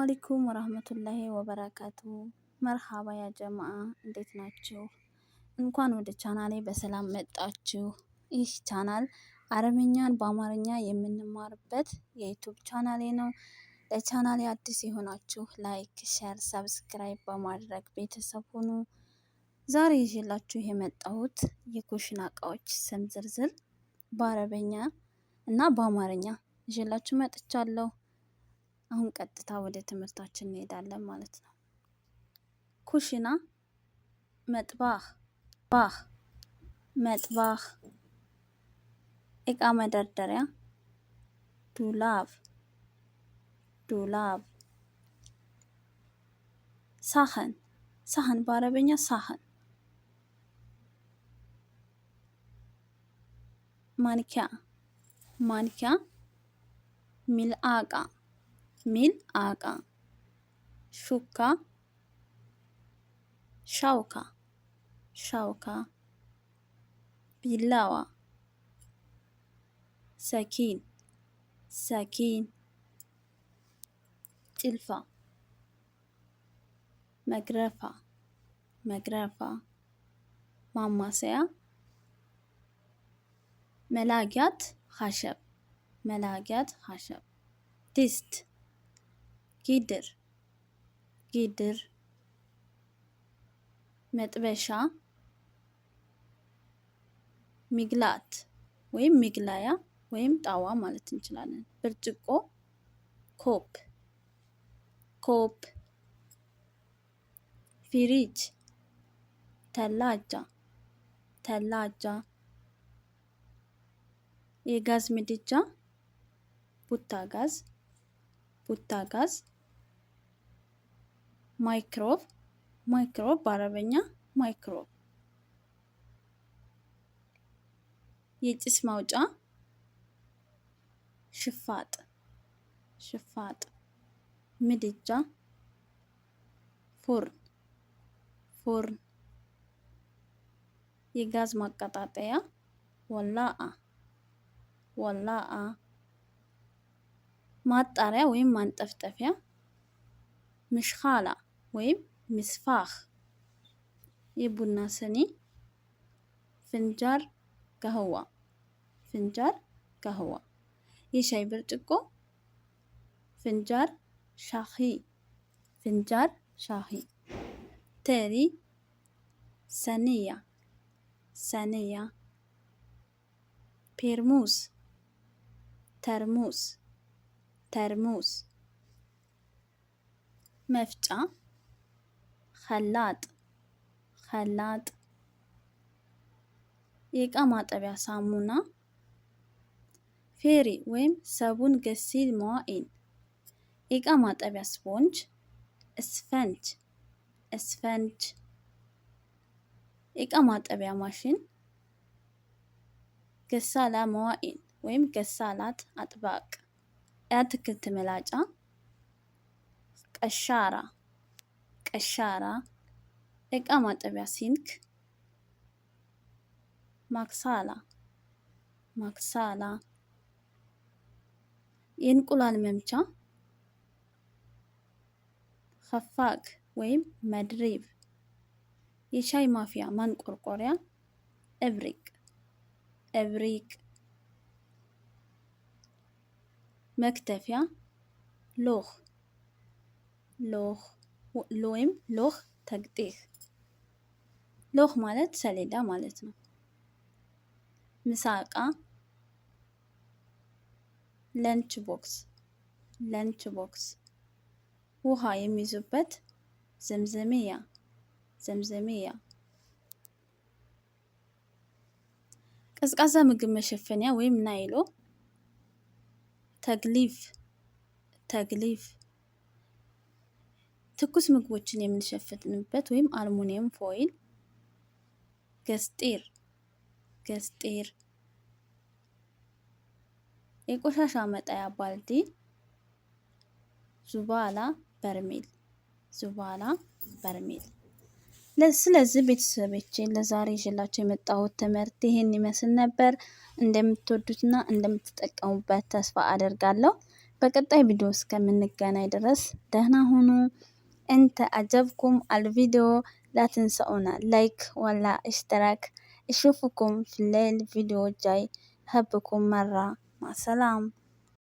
አለይኩም ወራህመቱላሂ ወበረካቱ። መርሃባ ያ ጀማዓ እንዴት ናችሁ? እንኳን ወደ ቻናሌ በሰላም መጣችሁ። ይህ ቻናል አረብኛን በአማርኛ የምንማርበት የዩቲዩብ ቻናሌ ነው። ለቻናሌ አዲስ የሆናችሁ ላይክ፣ ሼር፣ ሰብስክራይብ በማድረግ ቤተሰብ ሁኑ። ዛሬ ይዤላችሁ የመጣሁት የኩሽና እቃዎች ስም ዝርዝር በአረበኛ እና በአማርኛ ይዤላችሁ መጥቻለሁ። አሁን ቀጥታ ወደ ትምህርታችን እንሄዳለን ማለት ነው። ኩሽና መጥባህ መጥባህ እቃ መደርደሪያ ዱላብ ሳህን በአረበኛ ሳህን ማንኪያ ሚልአቃ ሹካ ሻውካ ቢላዋ ሰኪን ጭልፋ መግረፋ ማማሰያ መላጊያት ሀሸብ ድስት ጊድር መጥበሻ ሚግላት ወይም ሚግላያ ወይም ጣዋ ማለት እንችላለን። ብርጭቆ ኮፕ ፍሪጅ ተላጃ የጋዝ ምድጃ ቡታጋዝ ማይክሮብ በአረበኛ ማይክሮብ የጭስ ማውጫ ሽፋጥ ምድጃ ፉርን የጋዝ ማቀጣጠያ ወላአ ማጣሪያ ወይም ማንጠፍጠፊያ ምሽኻላ ወይም ምስፋኽ የቡና ስኒ ፍንጃር ቀህዋ የሻይ ብርጭቆ ፍንጃር ሻሂ ተሪ ሰንያ ፔርሙስ ተርሙስ መፍጫ ኸላጥ የእቃ ማጠቢያ ሳሙና ፌሪ ወይም ሰቡን ገሲል መዋኢን የእቃ ማጠቢያ ስፖንጅ እስፈንጅ የእቃ ማጠቢያ ማሽን ገሳላ መዋኢን ወይም ገሳላት አጥባቅ የአትክልት መላጫ ቀሻራ የእቃ ማጠቢያ ሲንክ ማክሳላ የእንቁላል መምቻ ኸፋቅ ወይም መድሪብ የሻይ ማፊያ ማንቆርቆሪያ እብሪቅ መክተፊያ ሎህ ተግጢህ ሎህ ማለት ሰሌዳ ማለት ነው። ምሳቃ ለንች ቦክስ ውሃ የሚይዙበት ዘምዘሚያ ቀዝቃዛ ምግብ መሸፈኒያ ወይም ናይሎ ተግሊፍ ትኩስ ምግቦችን የምንሸፍንበት ወይም አልሙኒየም ፎይል ገስጢር የቆሻሻ መጣያ ባልዲ ዙባላ በርሜል ስለዚህ ቤተሰቦቼ ለዛሬ ይዤላችሁ የመጣሁት ትምህርት ይሄን ይመስል ነበር። እንደምትወዱትና እንደምትጠቀሙበት ተስፋ አደርጋለሁ። በቀጣይ ቪዲዮ እስከምንገናኝ ድረስ ደህና ሁኑ። انت عجبكم الفيديو لا تنسونا لايك ولا اشتراك. اشوفكم في الليل فيديو جاي. احبكم مرة. مع السلامة.